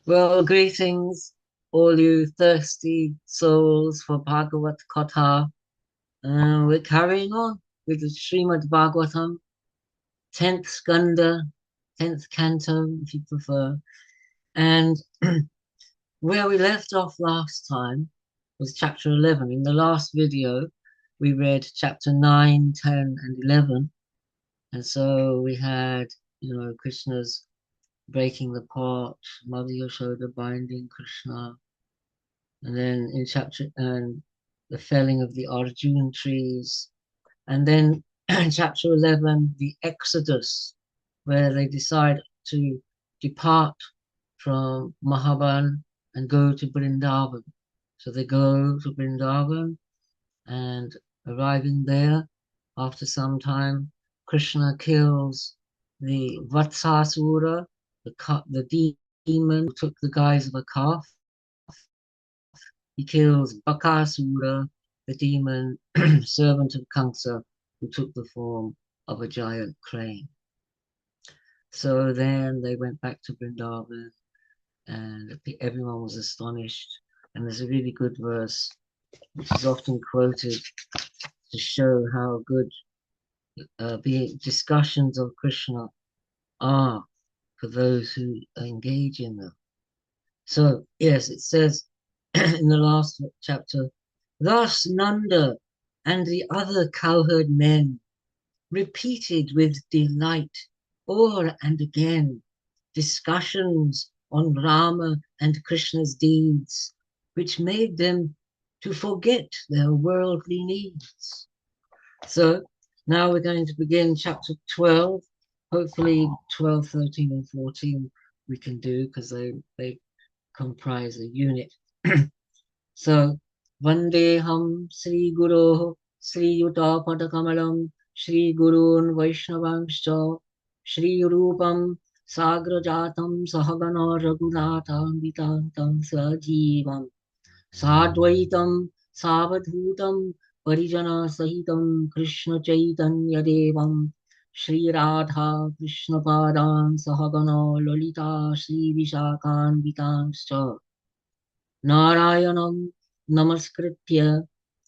Well, greetings, all you thirsty souls for Bhagavad Katha. We're carrying on with the Srimad Bhagavatam, 10th Skanda, 10th canto, if you prefer. And where we left off last time was chapter 11. In the last video, we read chapter 9, 10, and 11. And so we had, Krishna's breaking the pot, Mother Yashoda binding Krishna, and then in chapter and the felling of the Arjun trees, and then in chapter 11 the Exodus, where they decide to depart from Mahaban and go to Vrindavan. So they go to Vrindavan, and arriving there after some time, Krishna kills the Vatsasura, the demon who took the guise of a calf. He kills Bakasura, the demon servant of Kamsa, who took the form of a giant crane. So then they went back to Vrindavan, and everyone was astonished. And there's a really good verse, which is often quoted to show how good the discussions of Krishna are for those who engage in them. So, yes, it says in the last chapter, thus Nanda and the other cowherd men repeated with delight o'er and again discussions on Rama and Krishna's deeds, which made them to forget their worldly needs. So now we're going to begin chapter 12. Hopefully 12, 13, and 14 we can do because they comprise a unit. So, Vandeham Sri Guru Sri Yuta Padakamalam Sri Gurun Vaishnavanscha Sri Rupam Sagrajatam Sahagana Raghunatham Vitantam Sajivam Sadvaitam Savadhutam Parijana Sahitam Krishna Chaitanya Devam Sri Radha Krishna Padan Sahagana Lolita Sri Vishakan Vitanscha Narayanam Namaskritya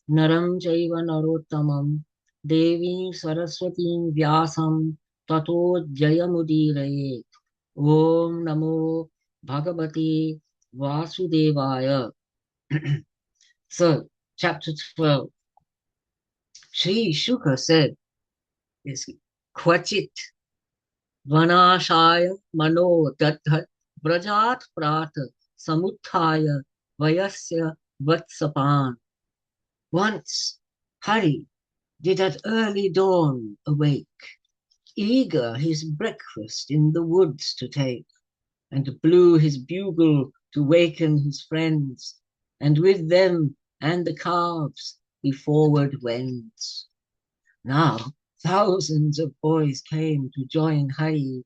Naram Jaiva Narottamam Devi Saraswati Vyasam Tato Jayamudiraye Om Namo Bhagavate Vasudevaya. So, chapter 12. Sri Shuka said, is Kvachit Vanashaya Mano Dadhat Brajat Prata Samuthaya Vayasya Vatsapan. Once Hari did at early dawn awake, eager his breakfast in the woods to take, and blew his bugle to waken his friends, and with them and the calves he forward wends. Now thousands of boys came to join Hari,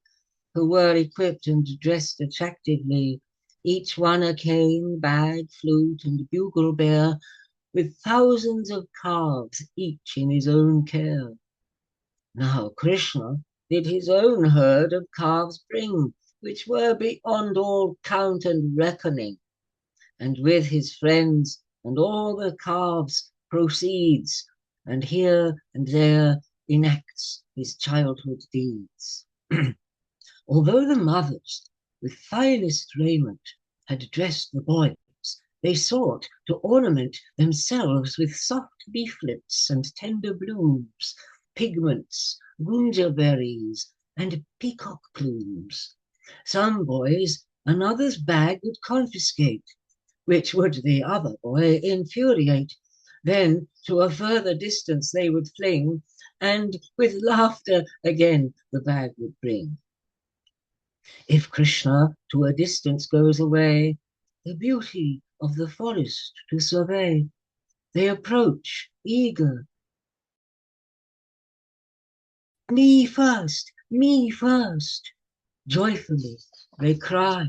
who were equipped and dressed attractively, each one a cane, bag, flute, and bugle bear, with thousands of calves, each in his own care. Now Krishna did his own herd of calves bring, which were beyond all count and reckoning, and with his friends and all the calves proceeds, and here and there enacts his childhood deeds. Although the mothers, with finest raiment, had dressed the boys, they sought to ornament themselves with soft leaflets and tender blooms, pigments, gunja berries, and peacock plumes. Some boys another's bag would confiscate, which would the other boy infuriate. Then to a further distance they would fling, and with laughter again the bag would bring. If Krishna to a distance goes away, the beauty of the forest to survey, they approach, eager. Me first, joyfully they cry.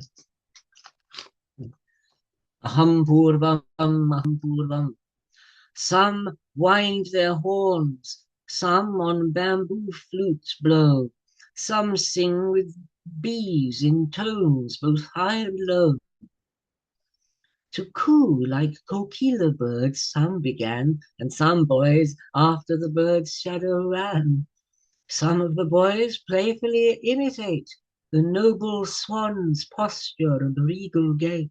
Aham purvam, aham purvam. Some wind their horns, some on bamboo flutes blow, some sing with bees in tones both high and low. To coo like kokila birds some began, and some boys after the bird's shadow ran. Some of the boys playfully imitate the noble swan's posture and regal gait.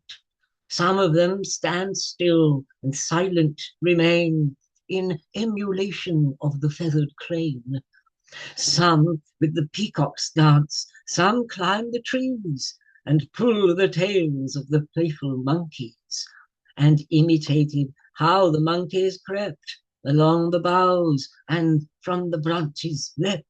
Some of them stand still and silent remain in emulation of the feathered crane. Some with the peacocks dance, some climb the trees and pull the tails of the playful monkeys, and imitated how the monkeys crept along the boughs and from the branches leapt.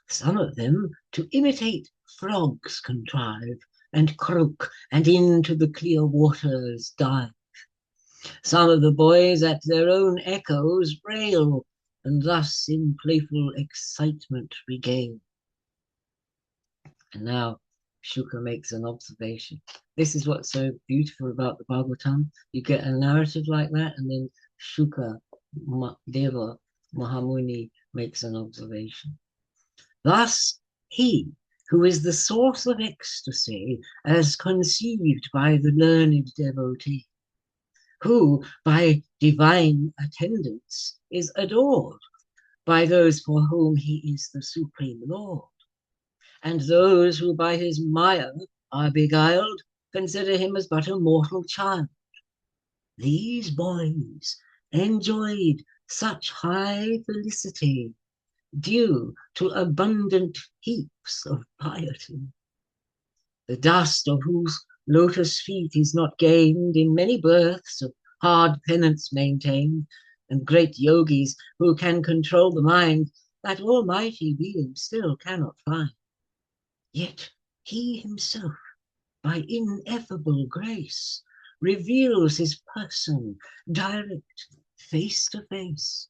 Some of them to imitate frogs contrive, and croak and into the clear waters dive. Some of the boys at their own echoes rail, and thus in playful excitement regale. And now Shuka makes an observation. This is what's so beautiful about the Bhagavatam. You get a narrative like that, and then Shuka Deva Mahamuni makes an observation. Thus, he who is the source of ecstasy as conceived by the learned devotee, who by divine attendance is adored by those for whom he is the supreme Lord, and those who by his maya are beguiled consider him as but a mortal child. These boys enjoyed such high felicity due to abundant heaps of piety, the dust of whose lotus feet is not gained in many births of hard penance maintained, and great yogis who can control the mind that almighty being still cannot find. Yet he himself, by ineffable grace, reveals his person direct, face to face.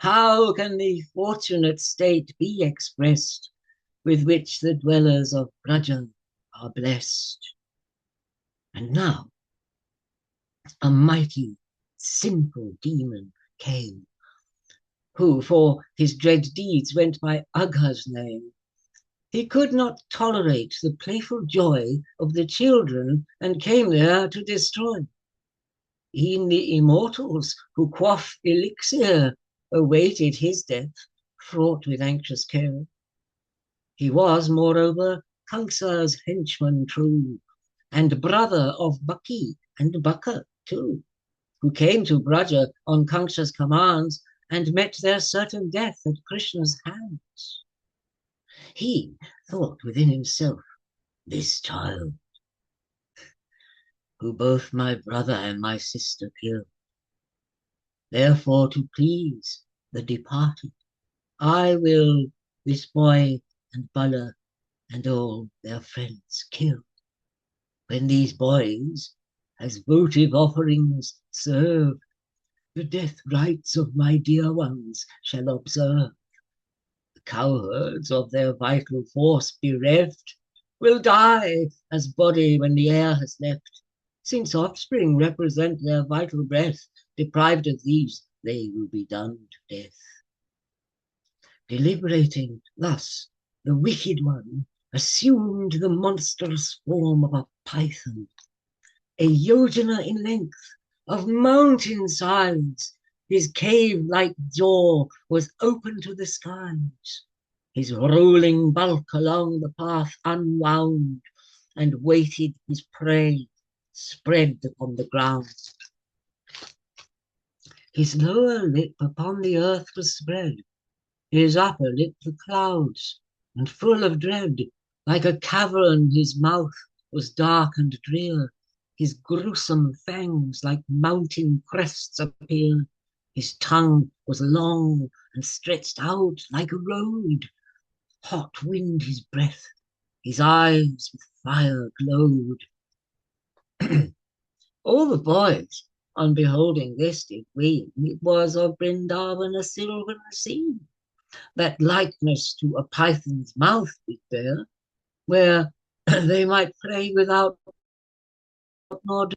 How can the fortunate state be expressed with which the dwellers of Braja are blessed? And now a mighty, sinful demon came, who for his dread deeds went by Agha's name. He could not tolerate the playful joy of the children and came there to destroy. E'en the immortals who quaff elixir awaited his death, fraught with anxious care. He was, moreover, Kamsa's henchman true, and brother of Baki and Baka too, who came to Braja on Kamsa's commands and met their certain death at Krishna's hands. He thought within himself, this child, who both my brother and my sister killed, therefore to please the departed, I will this boy and Bala and all their friends kill. When these boys as votive offerings serve, the death rites of my dear ones shall observe. The cowherds of their vital force bereft will die as body when the air has left. Since offspring represent their vital breath, deprived of these, they will be done to death. Deliberating thus, the wicked one assumed the monstrous form of a python, a yojana in length, of mountain size. His cave-like jaw was open to the skies. His rolling bulk along the path unwound, and waited his prey spread upon the ground. His lower lip upon the earth was spread, his upper lip the clouds, and full of dread, like a cavern his mouth was dark and drear. His gruesome fangs like mountain crests appear. His tongue was long and stretched out like a road. Hot wind his breath, his eyes with fire glowed. All the boys, on beholding this, did ween it was of Vrindavan a silvern sea, that likeness to a python's mouth did bear, where they might play without nor.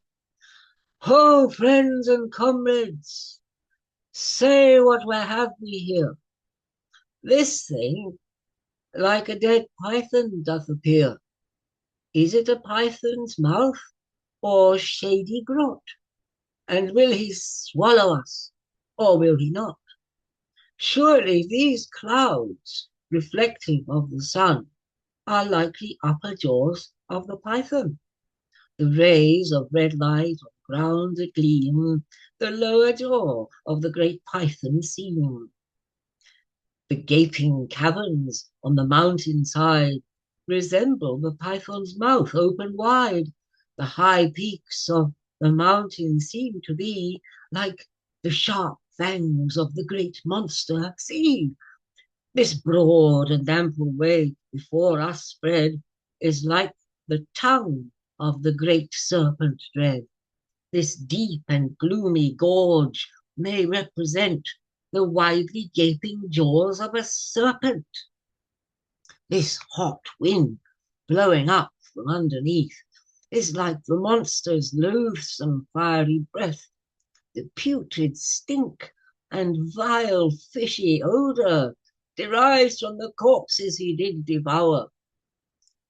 Ho, friends and comrades, say what where have we here? This thing like a dead python doth appear. Is it a python's mouth, or shady grot? And will he swallow us, or will he not? Surely these clouds, reflective of the sun, are like the upper jaws of the python, the rays of red light on ground that gleam, the lower jaw of the great python seen. The gaping caverns on the mountain side resemble the python's mouth open wide. The high peaks of the mountain seem to be like the sharp fangs of the great monster sea. This broad and ample way before us spread is like the tongue of the great serpent dread. This deep and gloomy gorge may represent the widely gaping jaws of a serpent. This hot wind blowing up from underneath is like the monster's loathsome fiery breath, the putrid stink and vile fishy odour derives from the corpses he did devour.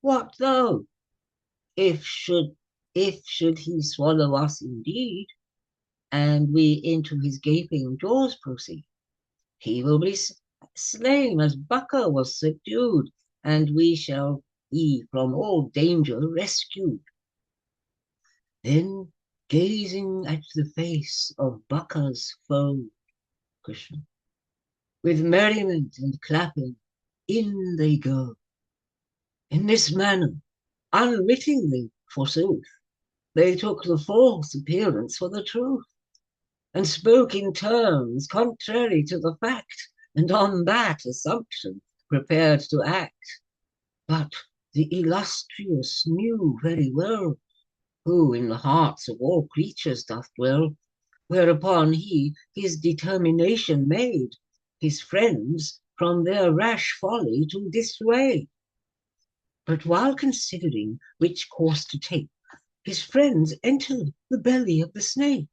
What though, if should he swallow us indeed, and we into his gaping jaws proceed? He will be slain as Baccha was subdued, and we shall be from all danger rescued. Then, gazing at the face of Baccha's foe, Krishna, with merriment and clapping, in they go. In this manner, unwittingly, forsooth, they took the false appearance for the truth, and spoke in terms contrary to the fact, and on that assumption prepared to act. But the illustrious knew very well who in the hearts of all creatures doth dwell, whereupon he his determination made, his friends from their rash folly to dissuade. But while considering which course to take, his friends entered the belly of the snake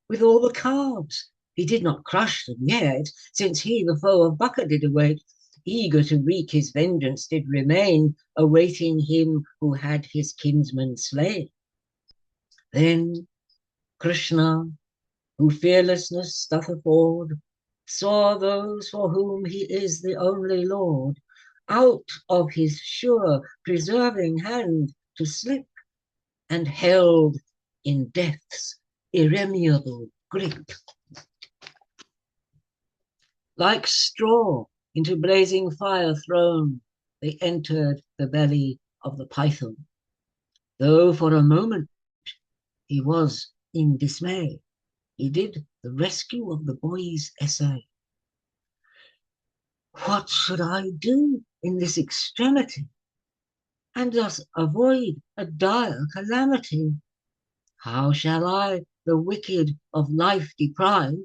with all the calves. He did not crush them yet, since he the foe of Baccha did await, eager to wreak his vengeance did remain, awaiting him who had his kinsman slain. Then Krishna, who fearlessness doth afford, saw those for whom he is the only Lord, out of his sure preserving hand to slip, and held in death's irremediable grip. Like straw into blazing fire thrown, they entered the belly of the python. Though for a moment he was in dismay, he did the rescue of the boy's essay. What should I do in this extremity, and thus avoid a dire calamity? How shall I the wicked of life deprive,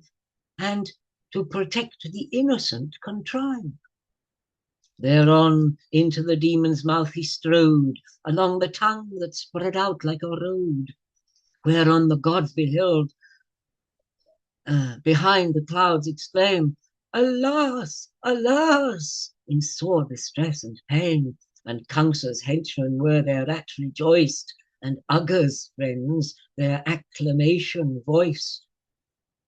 and to protect the innocent contrive? Thereon into the demon's mouth he strode, along the tongue that spread out like a road, whereon the gods beheld, behind the clouds exclaim, Alas, alas, in sore distress and pain, and Kamsa's henchmen were thereat rejoiced, and Agga's friends their acclamation voiced,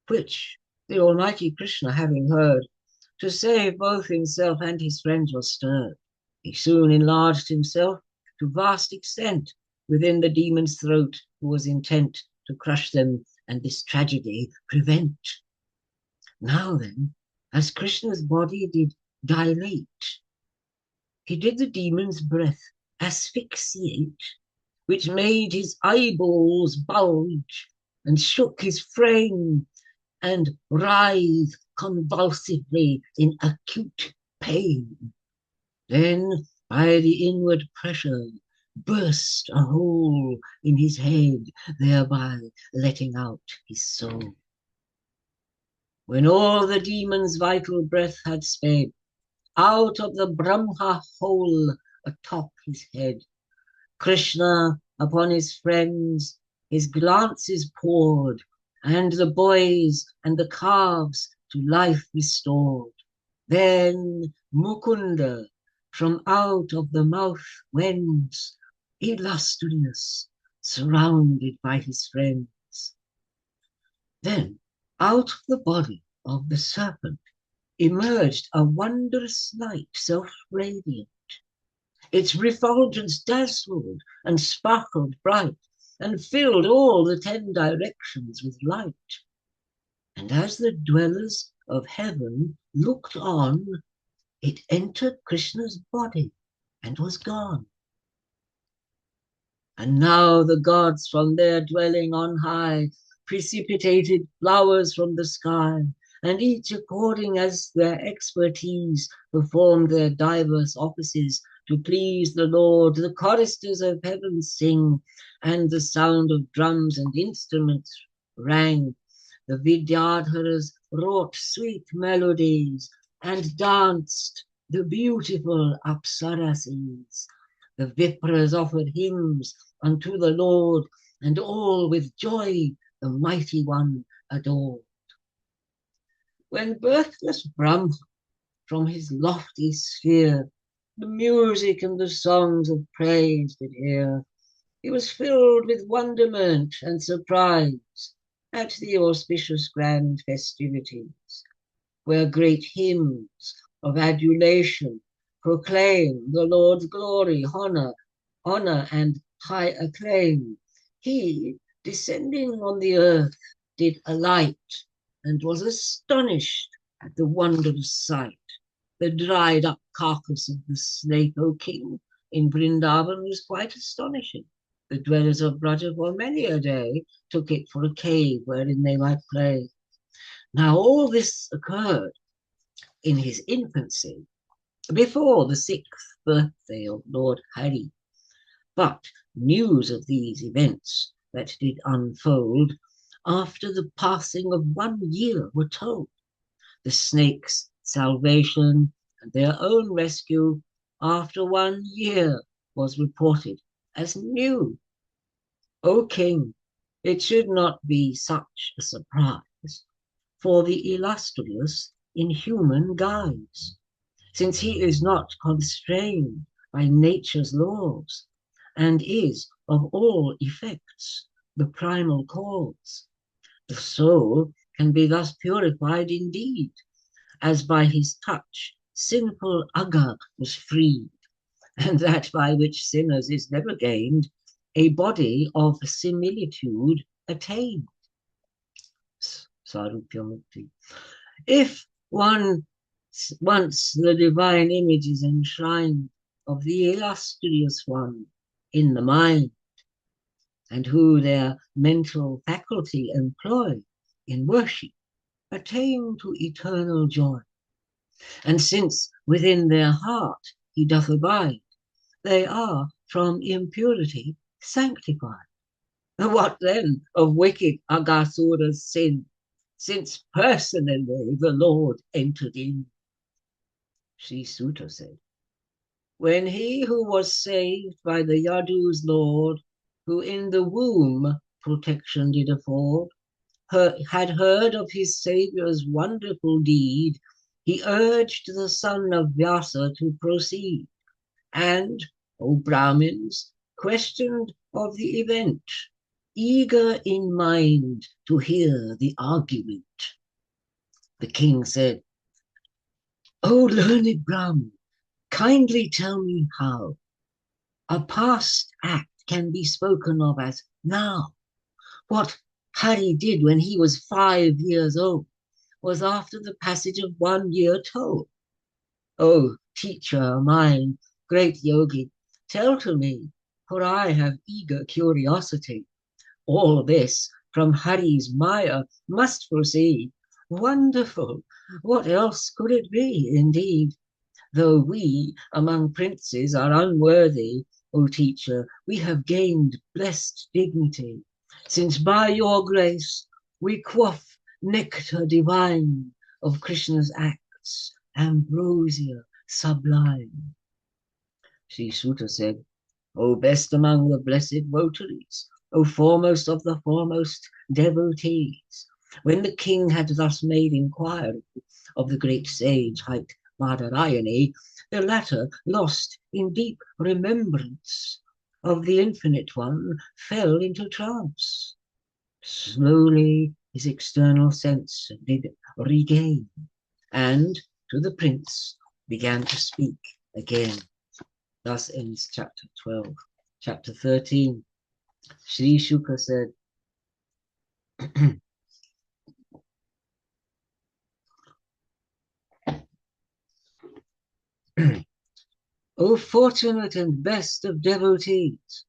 which the Almighty Krishna having heard, to save both himself and his friends was stirred. He soon enlarged himself to vast extent within the demon's throat, who was intent to crush them and this tragedy prevent. Now then, as Krishna's body did dilate, he did the demon's breath asphyxiate, which made his eyeballs bulge and shook his frame and writhe convulsively in acute pain. Then, by the inward pressure, burst a hole in his head, thereby letting out his soul. When all the demon's vital breath had sped, out of the Brahma hole atop his head, Krishna upon his friends his glances poured, and the boys and the calves to life restored. Then Mukunda from out of the mouth whence, illustrious, surrounded by his friends. Then, out of the body of the serpent emerged a wondrous light, self-radiant. Its refulgence dazzled and sparkled bright, and filled all the 10 directions with light. And as the dwellers of heaven looked on, it entered Krishna's body and was gone. And now the gods from their dwelling on high precipitated flowers from the sky, and each according as their expertise performed their diverse offices to please the Lord. The choristers of heaven sing, and the sound of drums and instruments rang. The Vidyadharas wrought sweet melodies and danced the beautiful Apsarasis. The Vipras offered hymns unto the Lord, and all with joy the Mighty One adored. When birthless Brahma from his lofty sphere the music and the songs of praise did hear, he was filled with wonderment and surprise at the auspicious grand festivities, where great hymns of adulation proclaim the Lord's glory, honor, and high acclaim. He, descending on the earth, did alight, and was astonished at the wondrous sight. The dried up carcass of the snake, O king, in Vrindavan was quite astonishing. The dwellers of Braja for many a day took it for a cave wherein they might play. Now all this occurred in his infancy, before the 6th birthday of Lord Hari. But news of these events that did unfold after the passing of 1 year were told. The snake's salvation and their own rescue after 1 year was reported as new. O king, it should not be such a surprise for the illustrious in human guise, since he is not constrained by nature's laws, and is of all effects the primal cause. The soul can be thus purified indeed, as by his touch sinful Agga was freed, and that by which sinners is never gained, a body of similitude attained. Sarupyamukti. If once the divine image is enshrined of the illustrious one in the mind, and who their mental faculty employ in worship, attain to eternal joy. And since within their heart he doth abide, they are from impurity sanctified. What then of wicked Agasura's sin, since personally the Lord entered in? Sri Sutta said, when he who was saved by the Yadu's Lord, who in the womb protection did afford, had heard of his Saviour's wonderful deed, he urged the son of Vyasa to proceed, and, O Brahmins, questioned of the event, eager in mind to hear the argument. The king said, O learned Brahmin, kindly tell me how a past act can be spoken of as now. What Hari did when he was 5 years old was after the passage of 1 year told. O teacher mine, great yogi, tell to me, for I have eager curiosity. All this from Hari's Maya must proceed. Wonderful! What else could it be, indeed? Though we among princes are unworthy, O teacher, we have gained blessed dignity, since by your grace we quaff nectar divine of Krishna's acts, ambrosia sublime. Sri Sutta said, O best among the blessed votaries, O foremost of the foremost devotees, when the king had thus made inquiry of the great sage hight Badarayani, the latter lost in deep remembrance of the Infinite One fell into trance. Slowly his external sense did regain, and to the prince began to speak again. Thus ends chapter 12. Chapter 13. Sri Shuka said, O fortunate and best of devotees,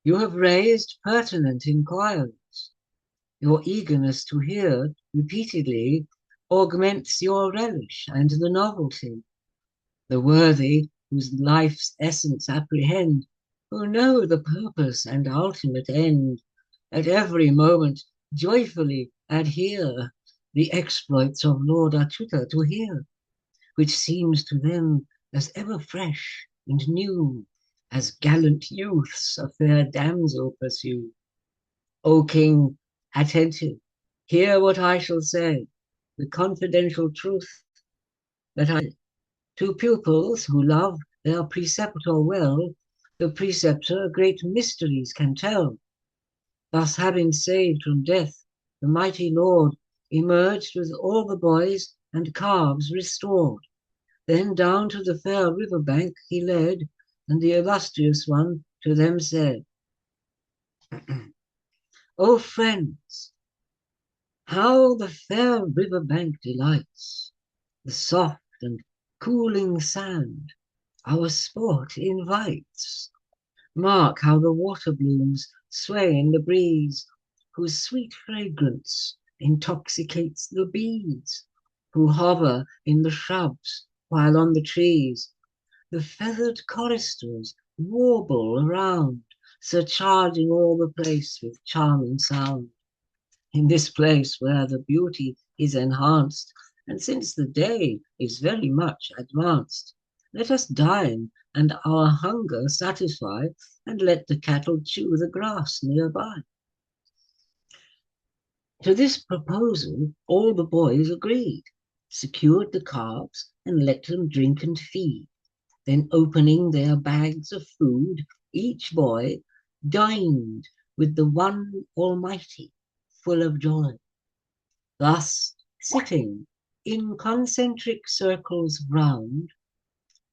you have raised pertinent inquiries. Your eagerness to hear repeatedly augments your relish and the novelty. The worthy, whose life's essence apprehend, who know the purpose and ultimate end, at every moment joyfully adhere the exploits of Lord Achyuta to hear, which seems to them as ever fresh and new, as gallant youths a fair damsel pursue. O King, attentive, hear what I shall say, the confidential truth that I to pupils who love their preceptor well, the preceptor great mysteries can tell. Thus having saved from death, the mighty Lord emerged with all the boys and calves restored. Then down to the fair river bank he led, and the illustrious one to them said, O friends, how the fair river bank delights, the soft and cooling sand our sport invites. Mark how the water blooms sway in the breeze, whose sweet fragrance intoxicates the bees, who hover in the shrubs, while on the trees the feathered choristers warble around, surcharging all the place with charming sound. In this place where the beauty is enhanced, and since the day is very much advanced, let us dine and our hunger satisfy, and let the cattle chew the grass nearby. To this proposal all the boys agreed, secured the calves, and let them drink and feed. Then opening their bags of food, each boy dined with the one Almighty, full of joy. Thus, sitting in concentric circles round,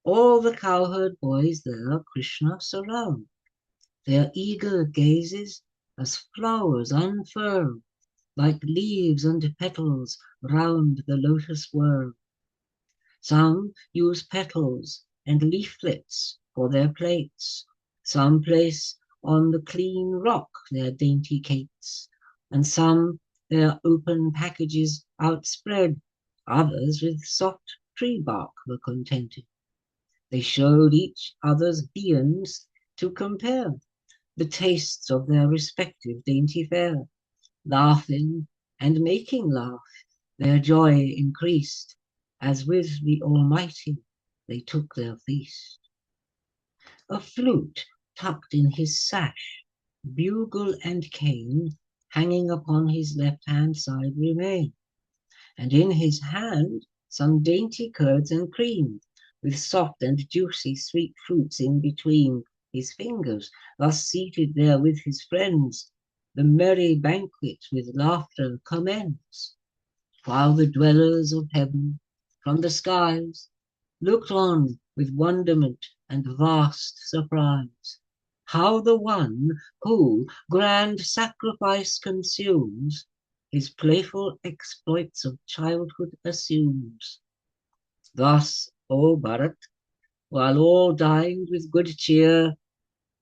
all the cowherd boys there Krishna surround. Their eager gazes as flowers unfurl, like leaves and petals round the lotus whirl. Some use petals and leaflets for their plates. Some place on the clean rock their dainty cates, and some their open packages outspread. Others with soft tree bark were contented. They showed each other's viands to compare the tastes of their respective dainty fare. Laughing and making laugh, their joy increased, as with the Almighty they took their feast. A flute tucked in his sash, bugle and cane hanging upon his left-hand side remain, and in his hand some dainty curds and cream, with soft and juicy sweet fruits in between his fingers. Thus seated there with his friends, the merry banquet with laughter commends, while the dwellers of heaven from the skies looked on with wonderment and vast surprise. How the one who grand sacrifice consumes his playful exploits of childhood assumes. Thus, O Bharat, while all dined with good cheer,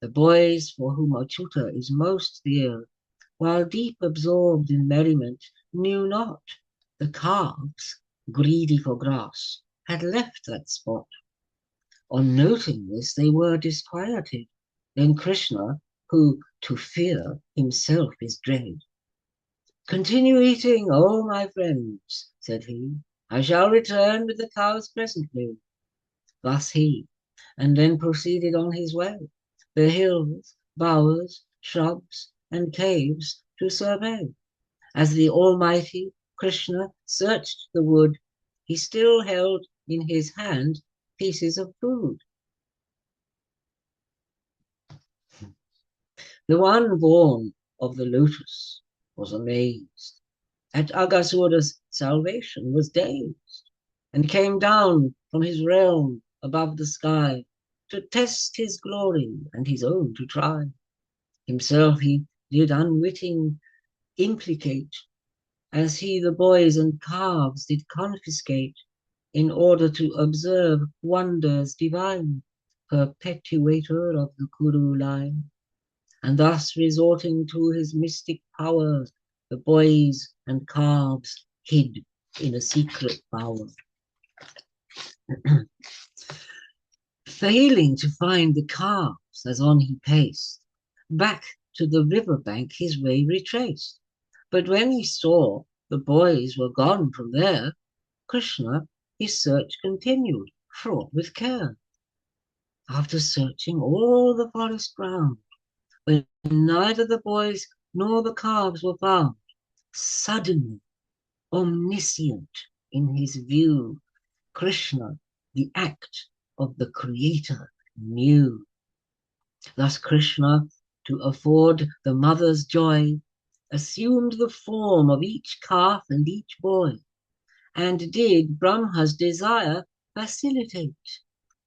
the boys for whom Achyuta is most dear, while deep absorbed in merriment, knew not the calves, greedy for grass, had left that spot. On noting this, they were disquieted. Then Krishna, who to fear himself is dread, continue eating, oh my friends, said he. I shall return with the cows presently. Thus he, and then proceeded on his way, the hills, bowers, shrubs, and caves to survey. As the Almighty Krishna searched the wood, he still held in his hand pieces of food. The one born of the lotus was amazed at Agasura's salvation, was dazed, and came down from his realm above the sky to test his glory and his own to try. Himself he did unwitting implicate, as he the boys and calves did confiscate, in order to observe wonders divine, perpetuator of the Kuru line. And thus resorting to his mystic powers, the boys and calves hid in a secret bower. Failing to find the calves as on he paced, back to the river bank his way retraced. But when he saw the boys were gone from there, Krishna his search continued, fraught with care. After searching all the forest ground, when neither the boys nor the calves were found, suddenly, omniscient in his view, Krishna, the act of the Creator, knew. Thus Krishna, to afford the mother's joy, assumed the form of each calf and each boy, and did Brahma's desire facilitate,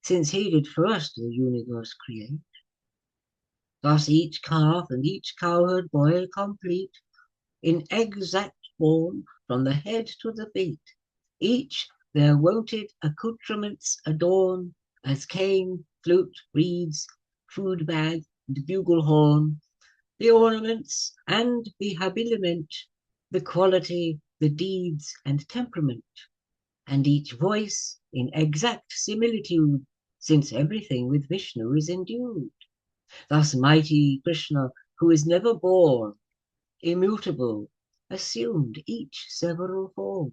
since he did first the universe create. Thus each calf and each cowherd boy complete, in exact form from the head to the feet, each their wonted accoutrements adorn, as cane, flute, reeds, food bag, and bugle horn, the ornaments and the habiliment, the quality, the deeds and temperament, and each voice in exact similitude, since everything with Vishnu is endued. Thus mighty Krishna, who is never born, immutable, assumed each several form.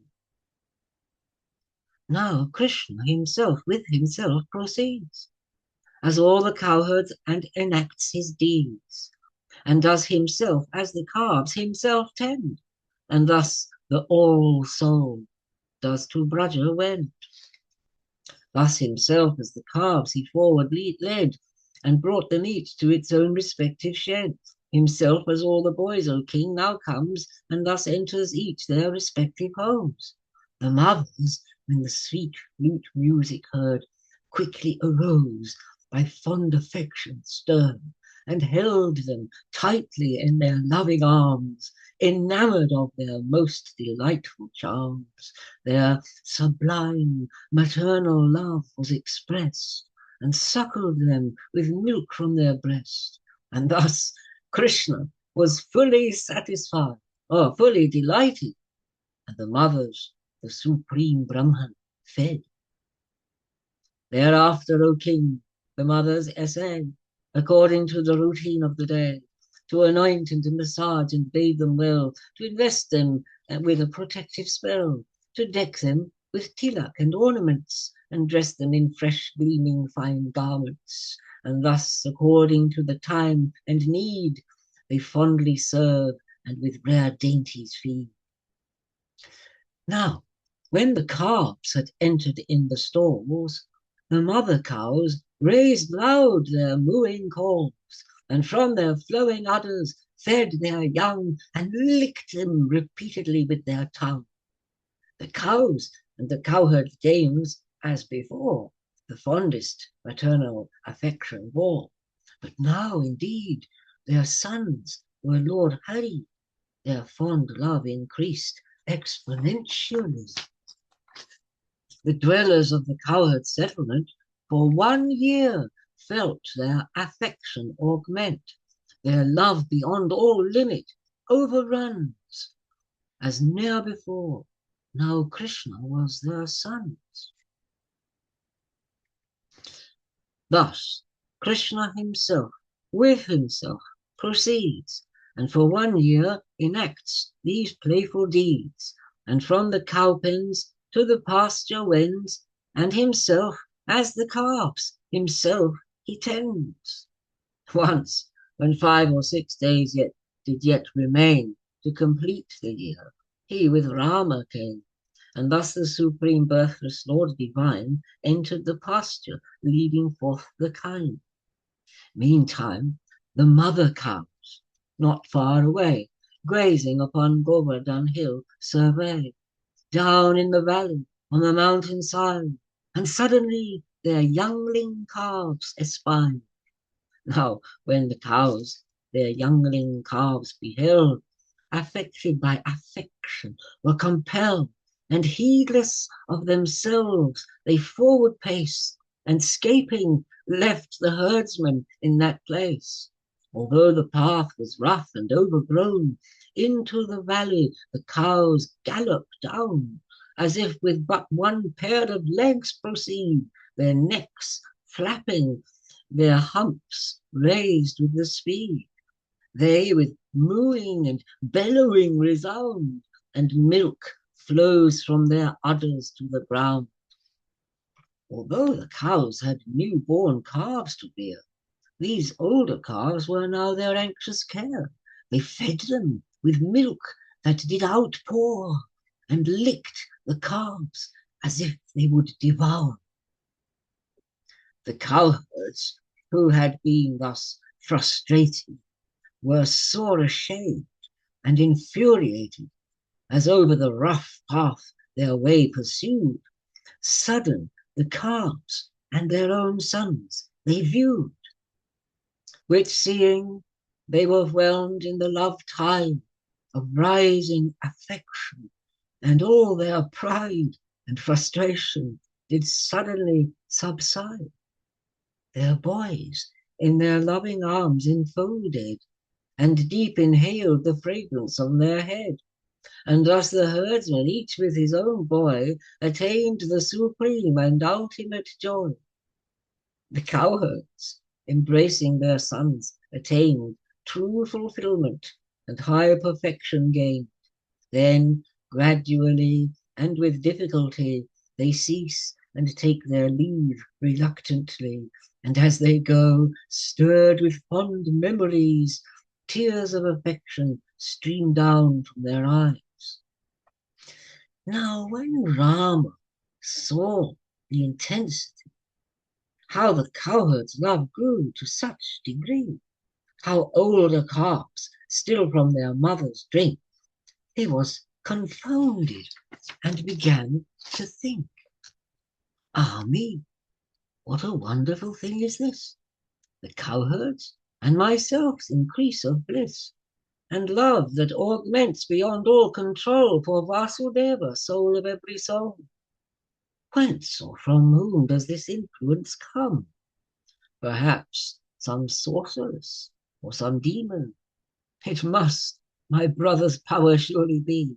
Now Krishna himself with himself proceeds, as all the cowherds, and enacts his deeds, and does himself as the calves himself tend, and thus the all soul does to Braja wend. Thus himself as the calves he forward led, and brought them each to its own respective shed. Himself as all the boys, O king, now comes, and thus enters each their respective homes. The mothers, when the sweet flute music heard, quickly arose, by fond affection stirred, and held them tightly in their loving arms, enamored of their most delightful charms. Their sublime maternal love was expressed, and suckled them with milk from their breast. And thus Krishna was fully satisfied, or fully delighted, and the mothers, the supreme Brahman, fed. Thereafter, O king, the mothers essayed, according to the routine of the day, to anoint and to massage and bathe them well, to invest them with a protective spell, to deck them with tilak and ornaments, and dress them in fresh gleaming fine garments. And thus, according to the time and need, they fondly serve and with rare dainties feed. Now, when the calves had entered in the stalls, the mother cows raised loud their mooing calls, and from their flowing udders fed their young, and licked them repeatedly with their tongue. The cows and the cowherd dames, as before, the fondest maternal affection bore. But now, indeed, their sons were Lord Hari. Their fond love increased exponentially. The dwellers of the cowherd settlement for 1 year felt their affection augment. Their love beyond all limit overruns. As ne'er before, now Krishna was their sons. Thus, Krishna himself, with himself, proceeds, and for 1 year enacts these playful deeds, and from the cowpens to the pasture wends, and himself, as the calves, himself he tends. Once, when 5 or 6 days did yet remain to complete the year, he with Rama came, and thus the supreme birthless Lord divine entered the pasture, leading forth the kine. Meantime, the mother cows not far away, grazing upon Govardhan Hill, survey, down in the valley, on the mountain side, and suddenly their youngling calves espy. Now, when the cows their youngling calves beheld, affected by affection, were compelled, and heedless of themselves, they forward pace, and scaping, left the herdsman in that place. Although the path was rough and overgrown, into the valley the cows galloped down, as if with but one pair of legs proceed, their necks flapping, their humps raised with the speed. They with mooing and bellowing resound, and milk flows from their udders to the ground. Although the cows had new-born calves to bear, these older calves were now their anxious care. They fed them with milk that did outpour, and licked the calves as if they would devour. The cowherds, who had been thus frustrated, were sore ashamed and infuriated, as over the rough path their way pursued. Sudden the calves and their own sons they viewed, which seeing, they were whelmed in the love tide of rising affection, and all their pride and frustration did suddenly subside. Their boys in their loving arms enfolded, and deep inhaled the fragrance on their head. And thus the herdsman, each with his own boy, attained the supreme and ultimate joy. The cowherds, embracing their sons, attained true fulfillment and higher perfection gained. Then, gradually and with difficulty, they cease and take their leave reluctantly, and as they go, stirred with fond memories, tears of affection stream down from their eyes. Now, when Rama saw the intensity, how the cowherd's love grew to such degree, how older calves still from their mothers drink, he was confounded and began to think, ah me, what a wonderful thing is this! The cowherds and myself's increase of bliss, and love that augments beyond all control for Vasudeva, soul of every soul. Whence or from whom does this influence come? Perhaps some sorceress or some demon. It must my brother's power surely be,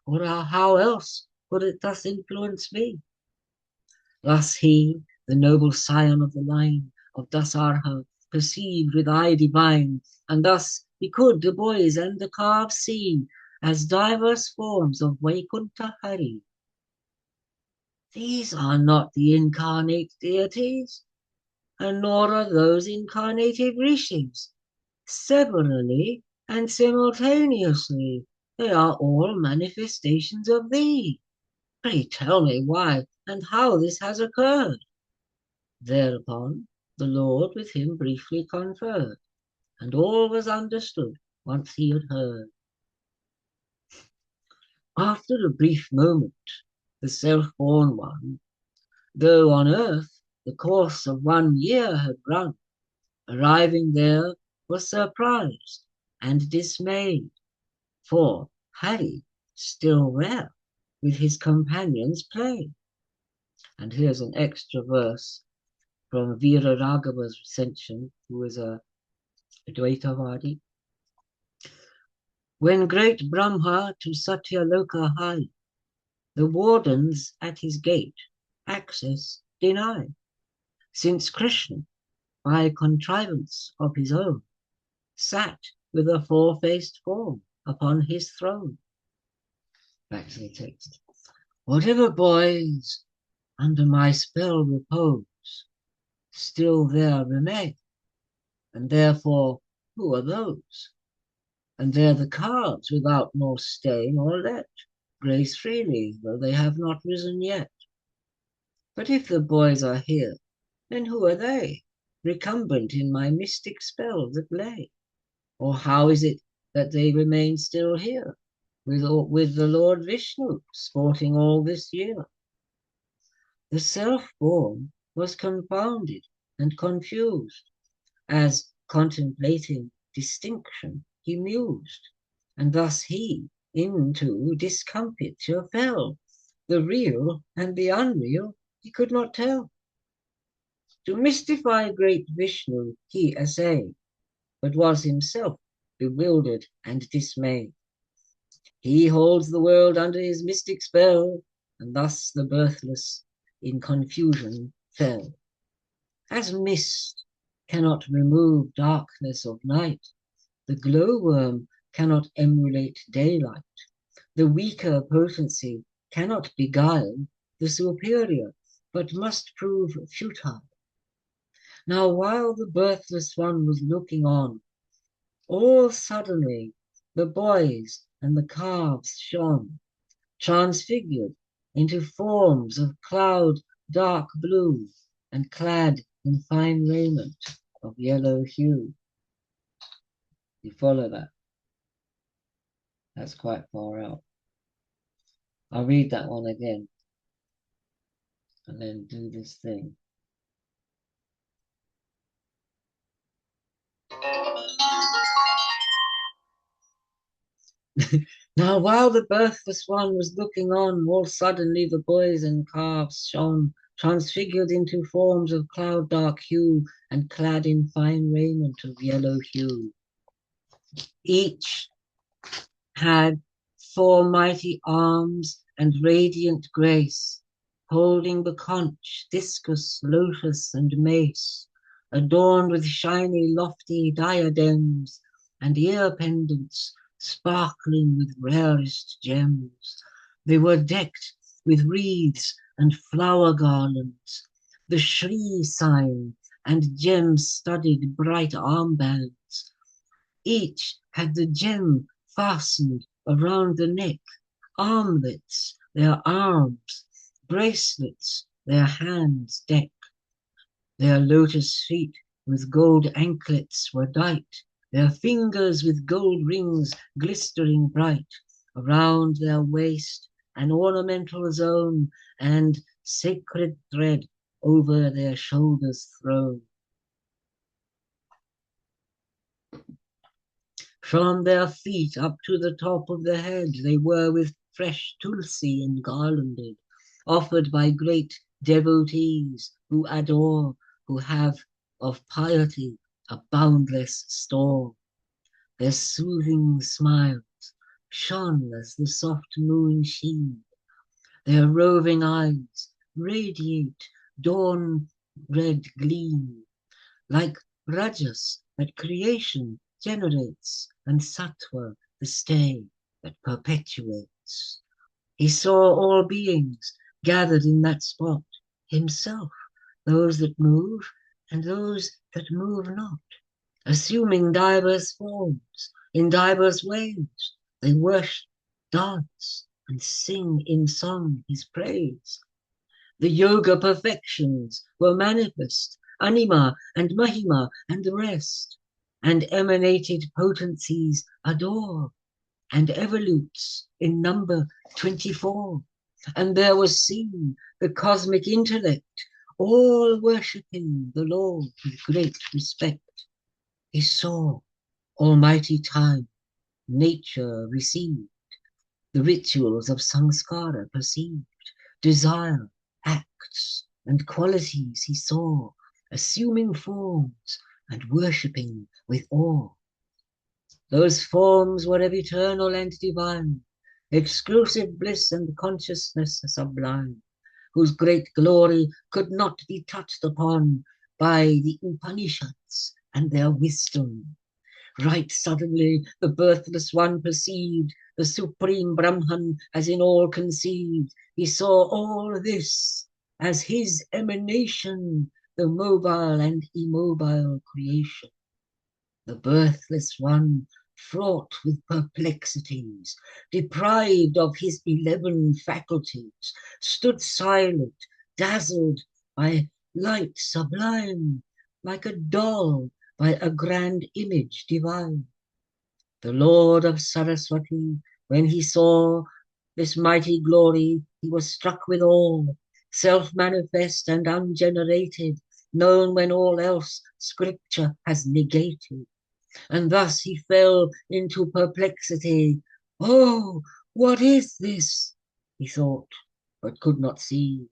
or how else could it thus influence me? Thus he, the noble scion of the line of Dasarha, perceived with eye divine, and thus he could the boys and the calves see as diverse forms of Vaikuntha Hari. These are not the incarnate deities, and nor are those incarnated rishis. Severally and simultaneously, they are all manifestations of thee. Pray tell me why and how this has occurred. Thereupon the Lord with him briefly conferred, and all was understood once he had heard. After a brief moment, the self-born one, though on earth the course of 1 year had run, arriving there was surprised and dismayed, for Hari still there with his companions played. And here's an extra verse from Veera Raghava's recension, who is a Advaitavadi. When great Brahma to Satyaloka high, the wardens at his gate access deny, since Krishna, by contrivance of his own, sat with a four-faced form upon his throne. Back to the text. Whatever boys under my spell repose, still there remain, and therefore who are those? And they're the calves without nor stay nor let, grace freely, though they have not risen yet. But if the boys are here, then who are they, recumbent in my mystic spell that lay? Or how is it that they remain still here with the Lord Vishnu sporting all this year? The self-born was confounded and confused, as contemplating distinction he mused, and thus he into discomfiture fell. The real and the unreal he could not tell. To mystify great Vishnu he essayed, but was himself bewildered and dismayed. He holds the world under his mystic spell, and thus the birthless in confusion fell. As mist cannot remove darkness of night, the glowworm cannot emulate daylight. The weaker potency cannot beguile the superior, but must prove futile. Now while the birthless one was looking on, all suddenly the boys and the calves shone, transfigured into forms of cloud dark blue and clad in fine raiment of yellow hue. You follow that? That's quite far out. I'll read that one again and then do this thing. Now while the birthless one was looking on, all suddenly the boys and calves shone, transfigured into forms of cloud dark hue and clad in fine raiment of yellow hue. Each had 4 mighty arms and radiant grace, holding the conch, discus, lotus, and mace, adorned with shiny, lofty diadems and ear pendants sparkling with rarest gems. They were decked with wreaths and flower garlands, the Shri sign and gem-studded bright armbands. Each had the gem fastened around the neck, armlets their arms, bracelets their hands deck. Their lotus feet with gold anklets were dight, their fingers with gold rings glistering bright. Around their waist an ornamental zone, and sacred thread over their shoulders thrown. From their feet up to the top of the head they were with fresh tulsi engarlanded, offered by great devotees who adore, who have of piety a boundless store. Their soothing smiles shone as the soft moon sheen. Their roving eyes radiate dawn red gleam, like rajas that creation generates, and sattva the stay that perpetuates. He saw all beings gathered in that spot, himself, those that move and those that move not, assuming diverse forms, in diverse ways. They worship, dance, and sing in song his praise. The yoga perfections were manifest, anima and mahima and the rest, and emanated potencies adore, and evolutes in number 24. And there was seen the cosmic intellect, all worshipping the Lord with great respect. He saw almighty time, nature received, the rituals of samskara perceived, desire, acts, and qualities he saw, assuming forms and worshipping with awe. Those forms were of eternal and divine, exclusive bliss and consciousness sublime, whose great glory could not be touched upon by the Upanishads and their wisdom. Right suddenly the birthless one perceived the supreme Brahman as in all conceived. He saw all this as his emanation, the mobile and immobile creation. The birthless one, fraught with perplexities, deprived of his 11 faculties, stood silent, dazzled by light sublime, like a doll by a grand image divine. The Lord of Saraswati, when he saw this mighty glory, he was struck with awe, self-manifest and ungenerated, known when all else scripture has negated. And thus he fell into perplexity. Oh, what is this? He thought, but could not see.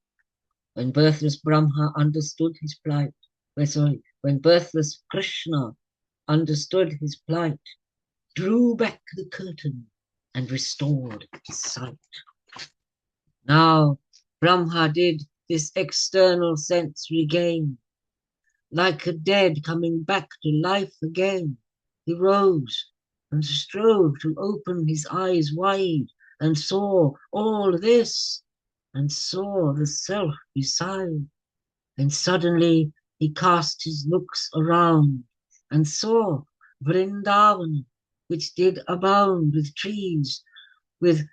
When birthless Brahma understood his plight, when birthless Krishna understood his plight, drew back the curtain and restored his sight. Now Brahma did this external sense regain, like a dead coming back to life again. He rose and strove to open his eyes wide and saw all this and saw the self beside. Then suddenly he cast his looks around and saw Vrindavan, which did abound with trees, with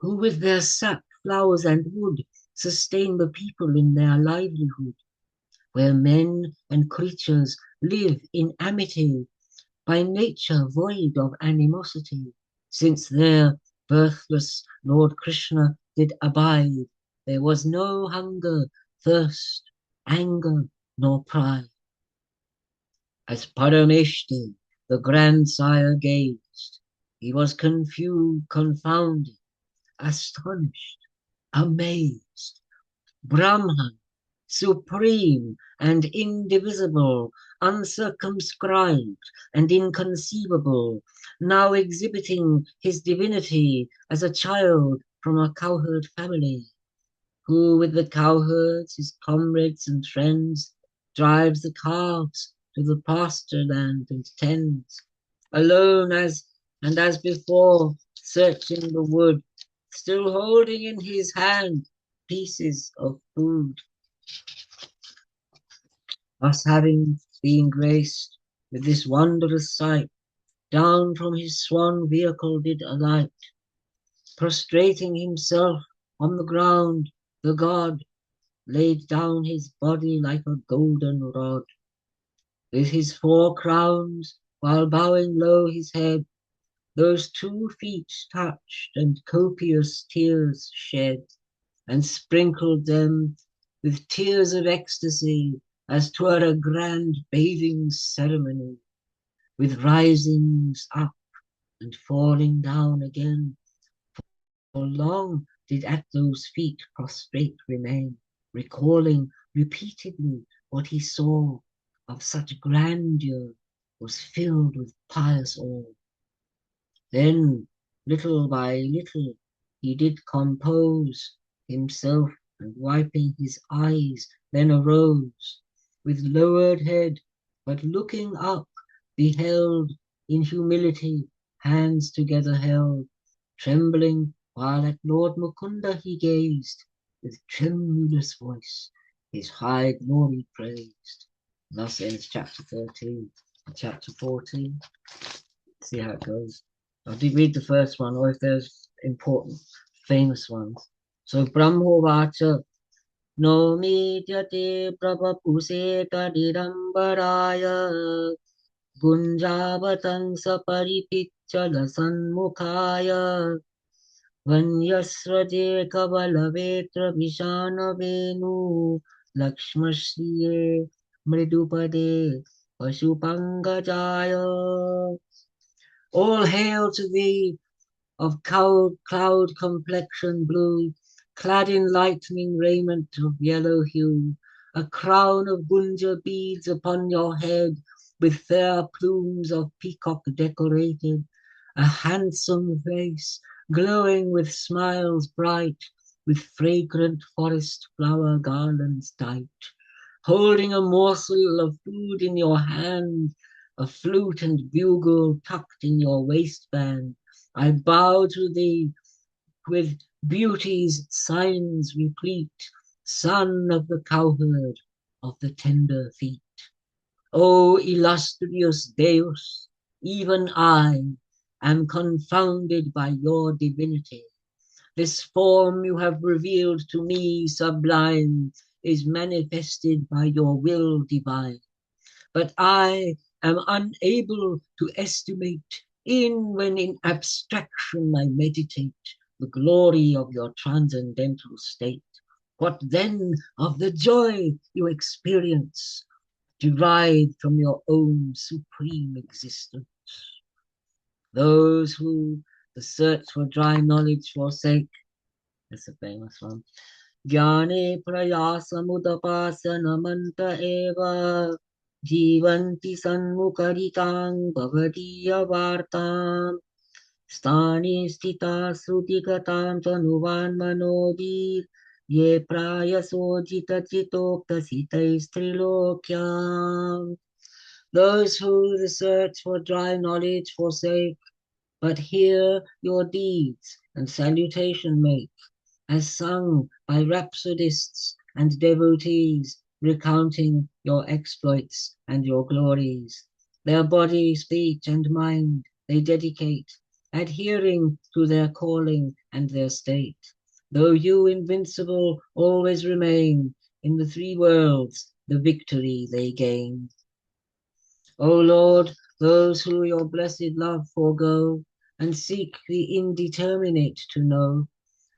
who with their sap, flowers, and wood sustain the people in their livelihood, where men and creatures live in amity, by nature void of animosity, since there birthless Lord Krishna did abide, there was no hunger, thirst, anger, nor pride. As Parameshti, the grandsire, gazed, he was confused, confounded, astonished, amazed. Brahman, supreme and indivisible, uncircumscribed and inconceivable, now exhibiting his divinity as a child from a cowherd family, who with the cowherds, his comrades and friends, drives the calves to the pasture land and tends, alone as before, searching the wood, still holding in his hand pieces of food. Thus having been graced with this wondrous sight, down from his swan vehicle did alight, prostrating himself on the ground, the god laid down his body like a golden rod. With his 4 crowns, while bowing low his head, those 2 feet touched and copious tears shed, and sprinkled them with tears of ecstasy, as 'twere a grand bathing ceremony, with risings up and falling down again. For long did at those feet prostrate remain, recalling repeatedly what he saw of such grandeur, was filled with pious awe. Then, little by little, he did compose himself, and wiping his eyes, then arose, with lowered head, but looking up, beheld in humility, hands together held, trembling, while at Lord Mukunda he gazed, with tremulous voice, his high glory praised. Thus ends chapter 13. Chapter 14. See how it goes. I'll read the first one, or if there's important, famous ones. So Brahmovacha no midyate prabhapuse tadirambaraya gunjavatan saparipichala sanmukhaya vanyasraje kavalavetra vishana venu lakshmashriye mridupade pashupangajaya. All hail to thee, of cloud complexion blue, clad in lightning raiment of yellow hue, a crown of gunja beads upon your head, with fair plumes of peacock decorated, a handsome face, glowing with smiles bright, with fragrant forest flower garlands dight, holding a morsel of food in your hand, a flute and bugle tucked in your waistband, I bow to thee with beauty's signs replete, son of the cowherd of the tender feet. O illustrious Deus, even I am confounded by your divinity. This form you have revealed to me sublime is manifested by your will divine. But I am unable to estimate When in abstraction I meditate the glory of your transcendental state, what then of the joy you experience, derived from your own supreme existence? Those who the search for dry knowledge forsake, that's a famous one. Jnane prayasamudapasana eva jivanti sanmukaritam bhavadiya vartam stani stita sudikatam tanuvan manobir ye prayaso jita chitokta sitais trilokyam. Those who the search for dry knowledge forsake, but hear your deeds and salutation make, as sung by rhapsodists and devotees, recounting your exploits and your glories. Their body, speech, and mind they dedicate, adhering to their calling and their state. Though you, invincible, always remain, in the three worlds the victory they gain. O Lord, those who your blessed love forego, and seek the indeterminate to know,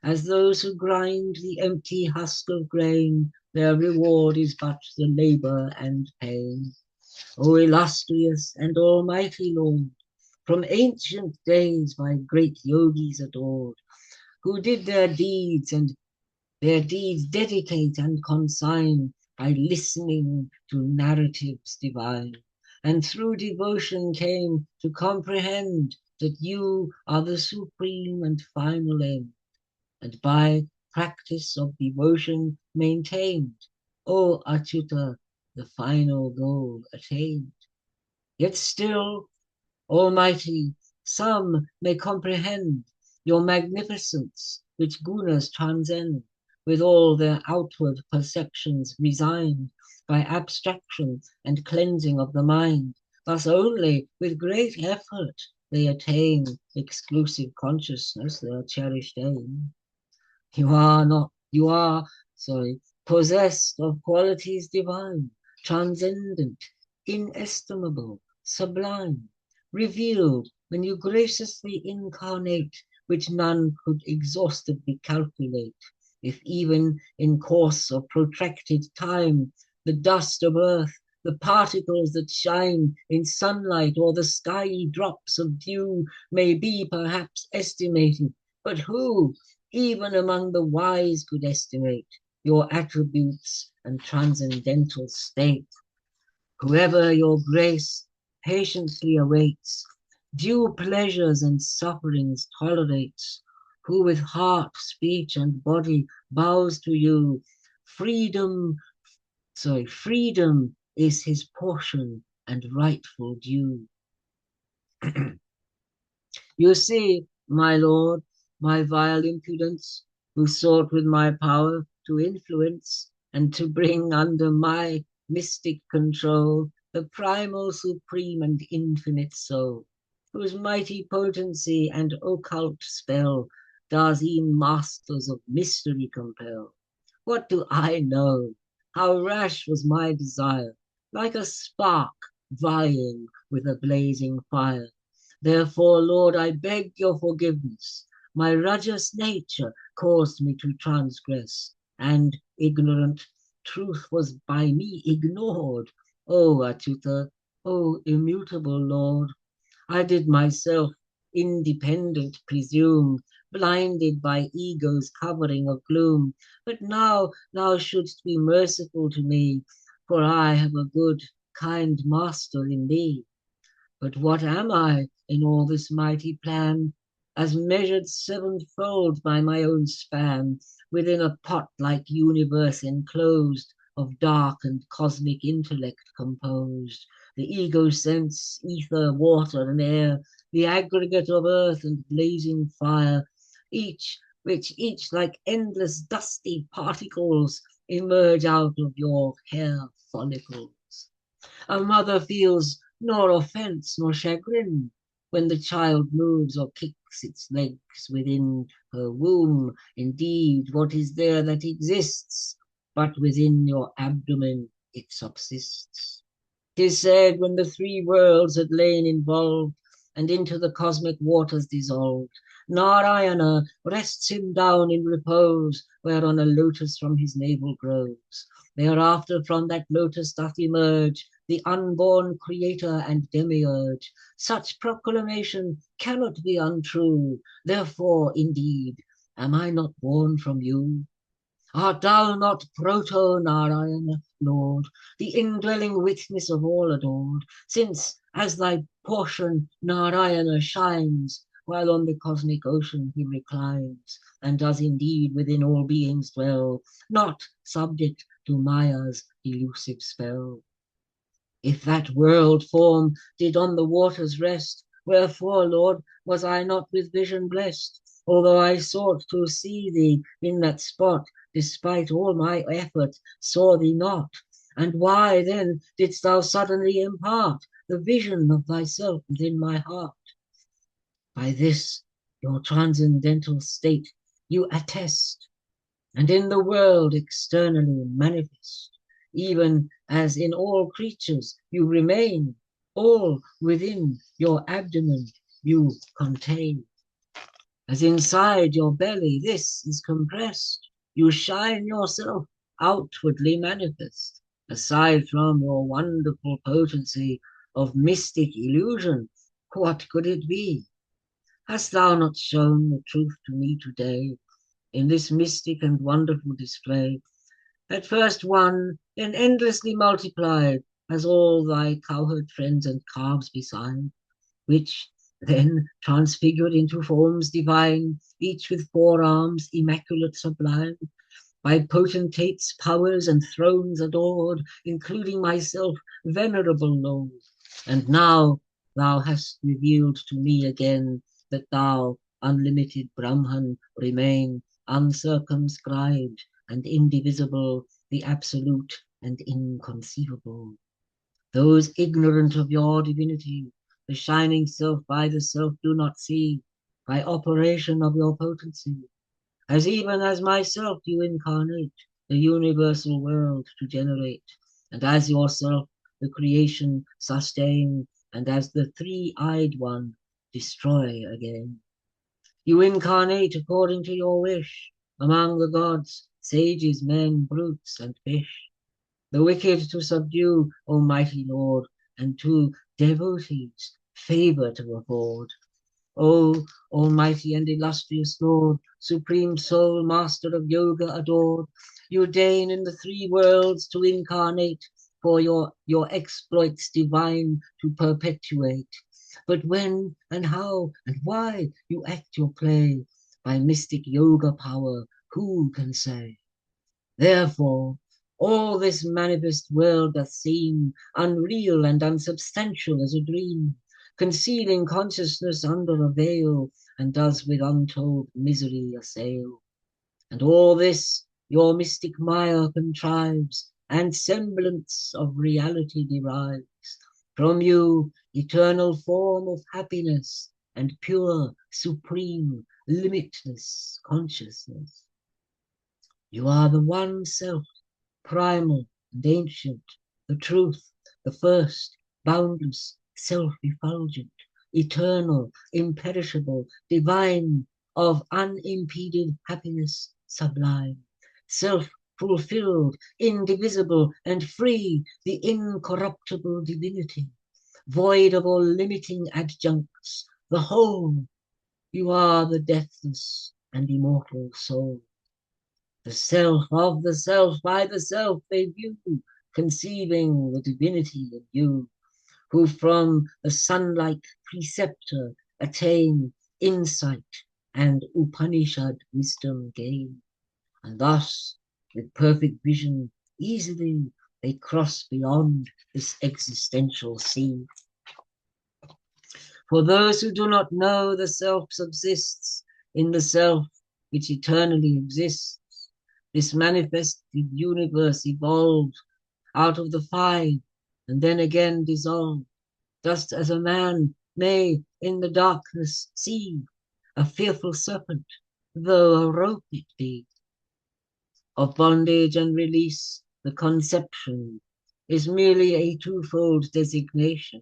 as those who grind the empty husk of grain, their reward is but the labor and pain. O illustrious and almighty Lord, from ancient days by great yogis adored, who did their deeds dedicate and consign by listening to narratives divine, and through devotion came to comprehend that you are the supreme and final end, and by practice of devotion maintained, O Achyuta, the final goal attained. Yet still, Almighty, some may comprehend your magnificence, which gunas transcend, with all their outward perceptions resigned, by abstraction and cleansing of the mind. Thus only with great effort they attain exclusive consciousness, their cherished aim. You are, possessed of qualities divine, transcendent, inestimable, sublime, revealed when you graciously incarnate, which none could exhaustively calculate. If even in course of protracted time, the dust of earth, the particles that shine in sunlight, or the skyey drops of dew may be perhaps estimated, but who, even among the wise, could estimate your attributes and transcendental state? Whoever your grace patiently awaits, due pleasures and sufferings tolerates, who with heart, speech, and body bows to you, freedom is his portion and rightful due. You see, my lord, my vile impudence, who sought with my power to influence and to bring under my mystic control the primal, supreme, and infinite soul, whose mighty potency and occult spell does e'en masters of mystery compel. What do I know? How rash was my desire, like a spark vying with a blazing fire. Therefore, Lord, I beg your forgiveness. My rajas nature caused me to transgress, and ignorant, truth was by me ignored. O Achyuta, O immutable Lord, I did myself independent presume, blinded by ego's covering of gloom. But now thou shouldst be merciful to me, for I have a good, kind master in thee. But what am I in all this mighty plan, as measured sevenfold by my own span, within a pot-like universe enclosed, of dark and cosmic intellect composed, the ego sense, ether, water, and air, the aggregate of earth and blazing fire, each like endless dusty particles emerge out of your hair follicles. A mother feels nor offense nor chagrin when the child moves or kicks its legs within her womb. Indeed, what is there that exists, but within your abdomen it subsists? 'Tis said when the three worlds had lain involved, and into the cosmic waters dissolved. Narayana rests him down in repose, whereon a lotus from his navel grows. Thereafter from that lotus doth emerge the unborn creator and demiurge. Such proclamation cannot be untrue. Therefore, indeed, am I not born from you? Art thou not Proto-Narayana, Lord, the indwelling witness of all adored, since as thy portion Narayana shines, while on the cosmic ocean he reclines, and does indeed within all beings dwell, not subject to Maya's elusive spell? If that world form did on the waters rest, wherefore, Lord, was I not with vision blessed? Although I sought to see thee in that spot, despite all my effort, saw thee not. And why then didst thou suddenly impart the vision of thyself within my heart? By this your transcendental state you attest, and in the world externally manifest, even as in all creatures you remain, all within your abdomen you contain. As inside your belly this is compressed, you shine yourself outwardly manifest. Aside from your wonderful potency of mystic illusion, what could it be? Hast thou not shown the truth to me today in this mystic and wonderful display? At first one, then endlessly multiplied, as all thy cowherd friends and calves beside, which then transfigured into forms divine, each with 4 arms immaculate sublime, by potentates, powers, and thrones adored, including myself, venerable Lord. And now thou hast revealed to me again that thou, unlimited Brahman, remain uncircumscribed and indivisible, the absolute and inconceivable. Those ignorant of your divinity, the shining self by the self do not see, by operation of your potency, as even as myself you incarnate, the universal world to generate, and as yourself the creation sustain, and as the three-eyed one destroy again. You incarnate according to your wish, among the gods, sages, men, brutes, and fish, the wicked to subdue, Almighty Lord, and to devotees favor to afford. O Almighty and illustrious Lord, Supreme Soul, Master of Yoga adored, you deign in the 3 worlds to incarnate, for your exploits divine to perpetuate. But when and how and why you act your play, by mystic yoga power, who can say? Therefore, all this manifest world doth seem unreal and unsubstantial as a dream, concealing consciousness under a veil, and does with untold misery assail. And all this your mystic Maya contrives, and semblance of reality derives. From you, eternal form of happiness, and pure, supreme, limitless consciousness. You are the one self, primal and ancient, the truth, the first, boundless, self-effulgent, eternal, imperishable, divine, of unimpeded happiness sublime, self-fulfilled, indivisible, and free, the incorruptible divinity, void of all limiting adjuncts, the whole. You are the deathless and immortal soul. The self of the self by the self they view, conceiving the divinity in you, who from the sun-like preceptor attain insight and Upanishad wisdom gain. And thus, with perfect vision, easily they cross beyond this existential sea. For those who do not know the self subsists in the self which eternally exists. This manifested universe evolved out of the 5 and then again dissolved, just as a man may in the darkness see a fearful serpent, though a rope it be. Of bondage and release, the conception is merely a twofold designation,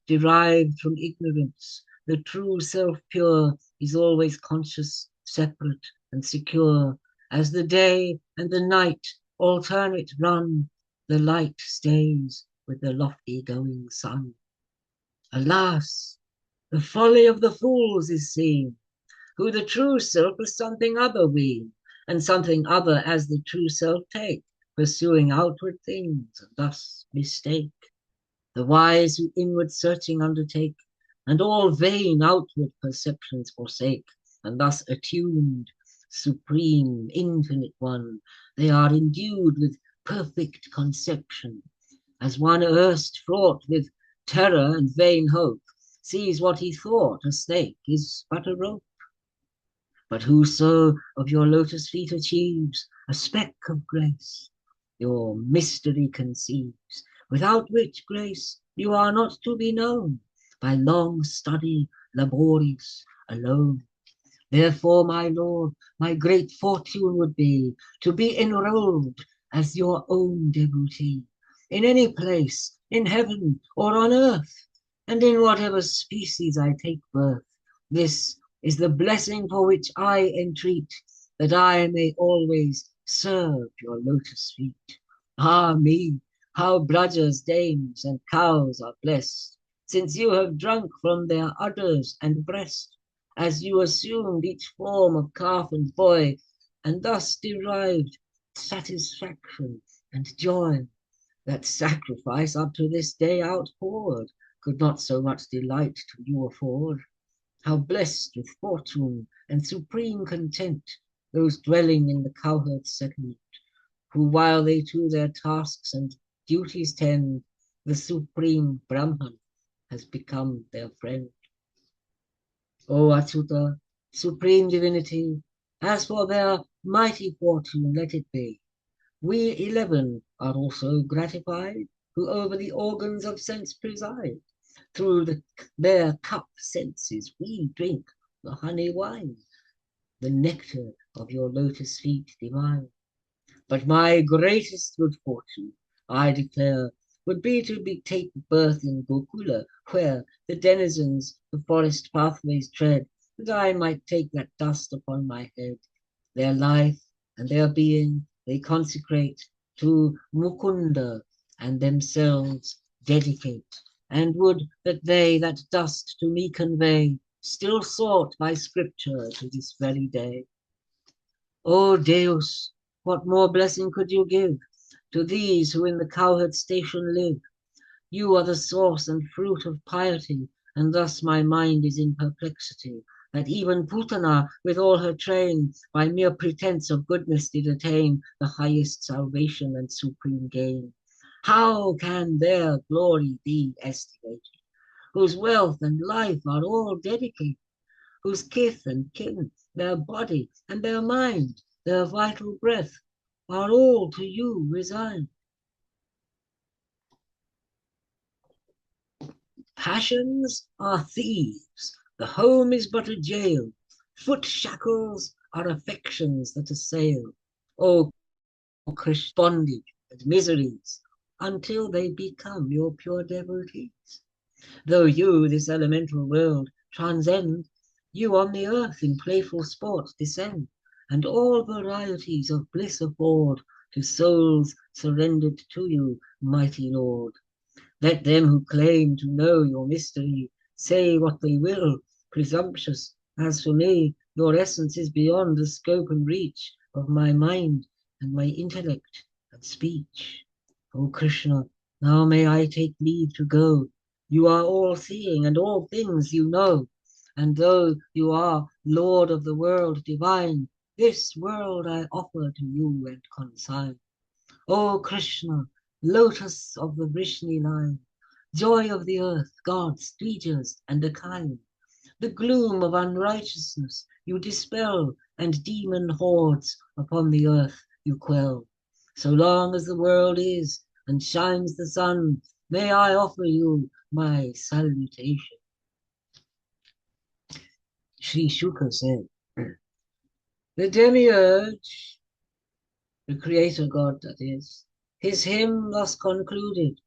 derived from ignorance, the true self pure is always conscious, separate, and secure. As the day and the night alternate run, the light stays with the lofty going sun. Alas, the folly of the fools is seen, who the true self as something other ween, and something other as the true self take, pursuing outward things, and thus mistake. The wise who inward searching undertake, and all vain outward perceptions forsake, and thus attuned, supreme, infinite one, they are endued with perfect conception, as one erst fraught with terror and vain hope, sees what he thought a snake is but a rope. But whoso of your lotus feet achieves a speck of grace, your mystery conceives, without which grace you are not to be known, by long study laborious alone. Therefore, my Lord, my great fortune would be to be enrolled as your own devotee, in any place, in heaven or on earth, and in whatever species I take birth. This is the blessing for which I entreat, that I may always serve your lotus feet. Ah me, how Braja's dames and cows are blessed, since you have drunk from their udders and breast, as you assumed each form of calf and boy, and thus derived satisfaction and joy. That sacrifice up to this day outpoured could not so much delight to you afford. How blessed with fortune and supreme content those dwelling in the cowherd settlement, who while they to their tasks and duties tend, the supreme Brahman has become their friend. O Achyuta, supreme divinity, as for their mighty fortune let it be. We 11 are also gratified, who over the organs of sense preside. Through their cup senses we drink the honey wine, the nectar of your lotus feet divine. But my greatest good fortune, I declare, would be to take birth in Gokula, where the denizens the forest pathways tread, that I might take that dust upon my head. Their life and their being they consecrate to Mukunda, and themselves dedicate, and would that they that dust to me convey, still sought by scripture to this very day. O Deus, what more blessing could you give to these who in the cowherd station live? You are the source and fruit of piety, and thus my mind is in perplexity, that even Putana with all her train by mere pretence of goodness did attain the highest salvation and supreme gain. How can their glory be estimated, whose wealth and life are all dedicated, whose kith and kin, their body and their mind, their vital breath, are all to you resigned? Passions are thieves, the home is but a jail, foot shackles are affections that assail. O Krish, bondage and miseries, until they become your pure devotees. Though you this elemental world transcend, you on the earth in playful sport descend, and all varieties of bliss afford to souls surrendered to you, mighty Lord. Let them who claim to know your mystery say what they will, presumptuous. As for me, your essence is beyond the scope and reach of my mind and my intellect and speech. O Krishna, now may I take leave to go. You are all seeing and all things you know. And though you are Lord of the world divine, this world I offer to you and consign. O Krishna, lotus of the Vrishni line, joy of the earth, gods, Dvijas, and Akain, the gloom of unrighteousness you dispel, and demon hordes upon the earth you quell. So long as the world is, and shines the sun, may I offer you my salutation. Sri Shuka said, the demiurge, the creator god that is, his hymn thus concluded,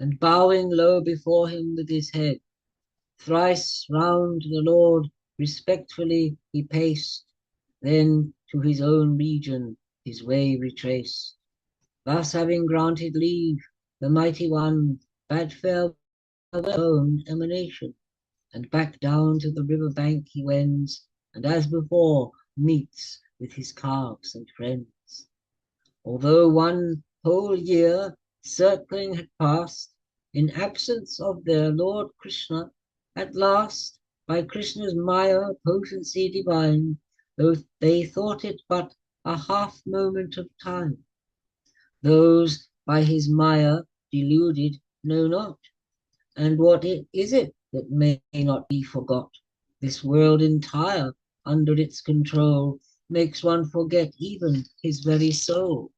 and bowing low before him with his head, Thrice round the Lord respectfully he paced, then to his own region his way retraced. Thus having granted leave, the mighty one bade farewell his own emanation, and back down to the river bank he wends, and as before meets with his calves and friends. Although one whole year circling had passed, in absence of their Lord Krishna, at last, by Krishna's Maya potency divine, though they thought it but a half moment of time, those by his Maya deluded know not. And what is it that may not be forgot? This world entire, under its control, makes one forget even his very soul.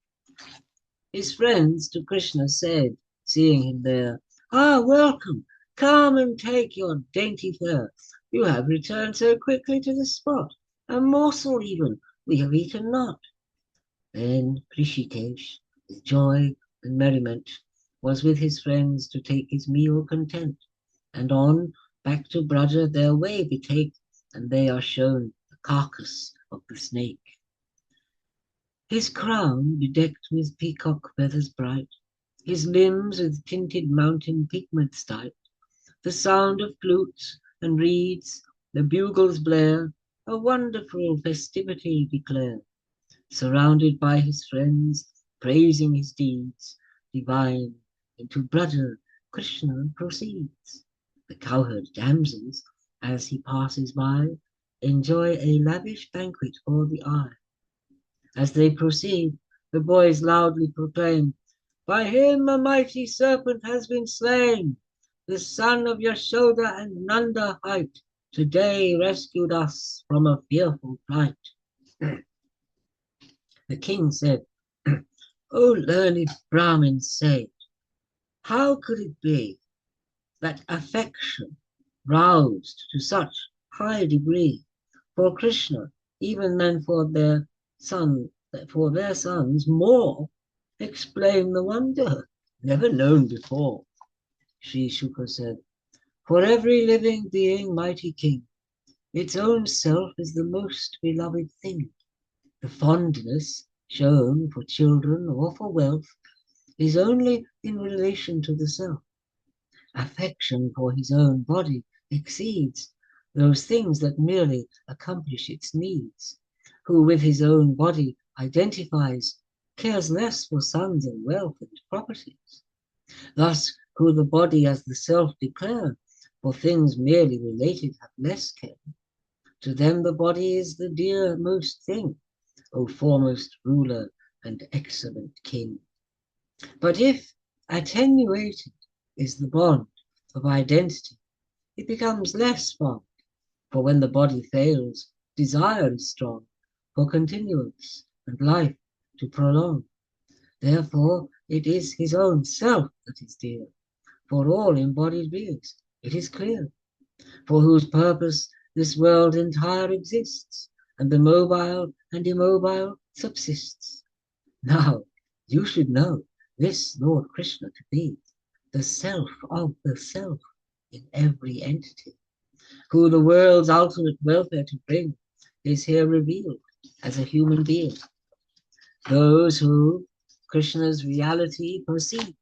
His friends to Krishna said, seeing him there, "Ah, welcome! Come and take your dainty fare. You have returned so quickly to the spot. A morsel even we have eaten not." Then Rishikesh, with joy and merriment, was with his friends to take his meal content, and on back to Braja their way betake, and they are shown the carcass of the snake. His crown bedecked with peacock feathers bright, his limbs with tinted mountain pigments dight, the sound of flutes and reeds, the bugles blare, a wonderful festivity declare. Surrounded by his friends, praising his deeds divine, into Braja Krishna proceeds. The cowherd damsels, as he passes by, enjoy a lavish banquet for the eye. As they proceed, the boys loudly proclaim, "By him a mighty serpent has been slain. The son of Yashoda and Nanda hight, today rescued us from a fearful plight." The king said, "O learned Brahmin sage, how could it be that affection roused to such high degree for Krishna, even than for their sons more, explain the wonder never known before." Sri Shuka said, "For every living being, mighty king, its own self is the most beloved thing. The fondness shown for children or for wealth is only in relation to the self. Affection for his own body exceeds those things that merely accomplish its needs. Who with his own body identifies, cares less for sons and wealth and properties. Thus, who the body as the self declare, for things merely related have less care. To them the body is the dearmost thing, O foremost ruler and excellent king. But if attenuated is the bond of identity, it becomes less fond, for when the body fails, desire is strong for continuance and life to prolong. Therefore it is his own self that is dear, for all embodied beings, it is clear, for whose purpose this world entire exists, and the mobile and immobile subsists. Now you should know this Lord Krishna to be the self of the self in every entity, who the world's ultimate welfare to bring is here revealed as a human being. Those who Krishna's reality perceive,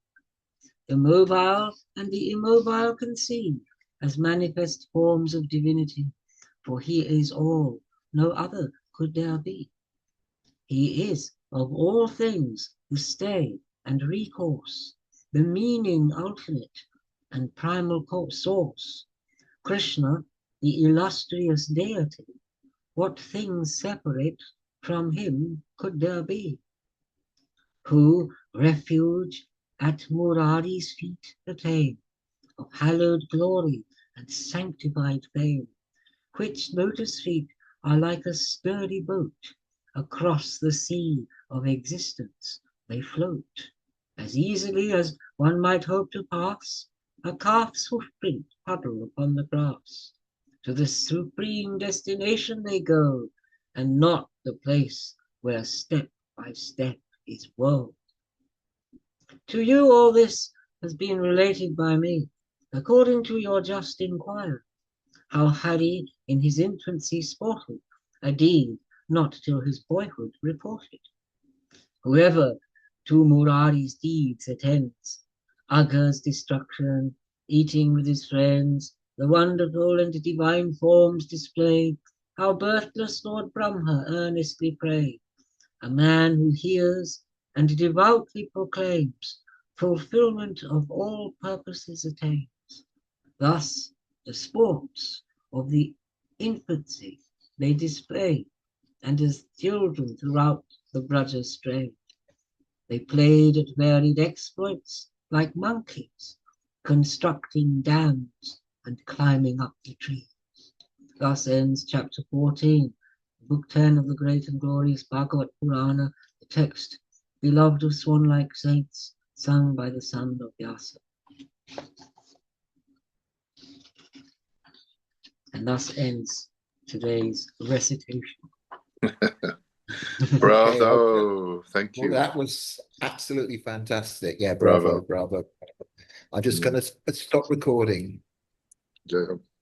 the mobile and the immobile conceive as manifest forms of divinity, for he is all, no other could there be. He is of all things the stay and recourse, the meaning ultimate and primal source. Krishna, the illustrious deity, what things separate from him could there be? Who refuge at Murari's feet attain, of hallowed glory and sanctified fame, which lotus feet are like a sturdy boat, across the sea of existence they float, as easily as one might hope to pass a calf's hoofprint puddle upon the grass. To the supreme destination they go, and not the place where step by step is woe. To you all this has been related by me, according to your just inquiry. how Hari in his infancy sported, a deed not till his boyhood reported. Whoever to Murari's deeds attends, Agha's destruction, eating with his friends, the wonderful and divine forms displayed, how birthless Lord Brahma earnestly prayed, a man who hears and devoutly proclaims, fulfillment of all purposes attains. Thus the sports of the infancy they display, and as children throughout the Braja strayed, they played at varied exploits like monkeys, constructing dams and climbing up the trees. Thus ends chapter 14, book 10 of the great and glorious Bhagavat Purana, the text, beloved of swan-like saints, sung by the son of Vyasa. And thus ends today's recitation. Bravo. Okay. Thank Well, you. that was absolutely fantastic. Yeah, Bravo. bravo. I'm just going to stop recording. Yeah.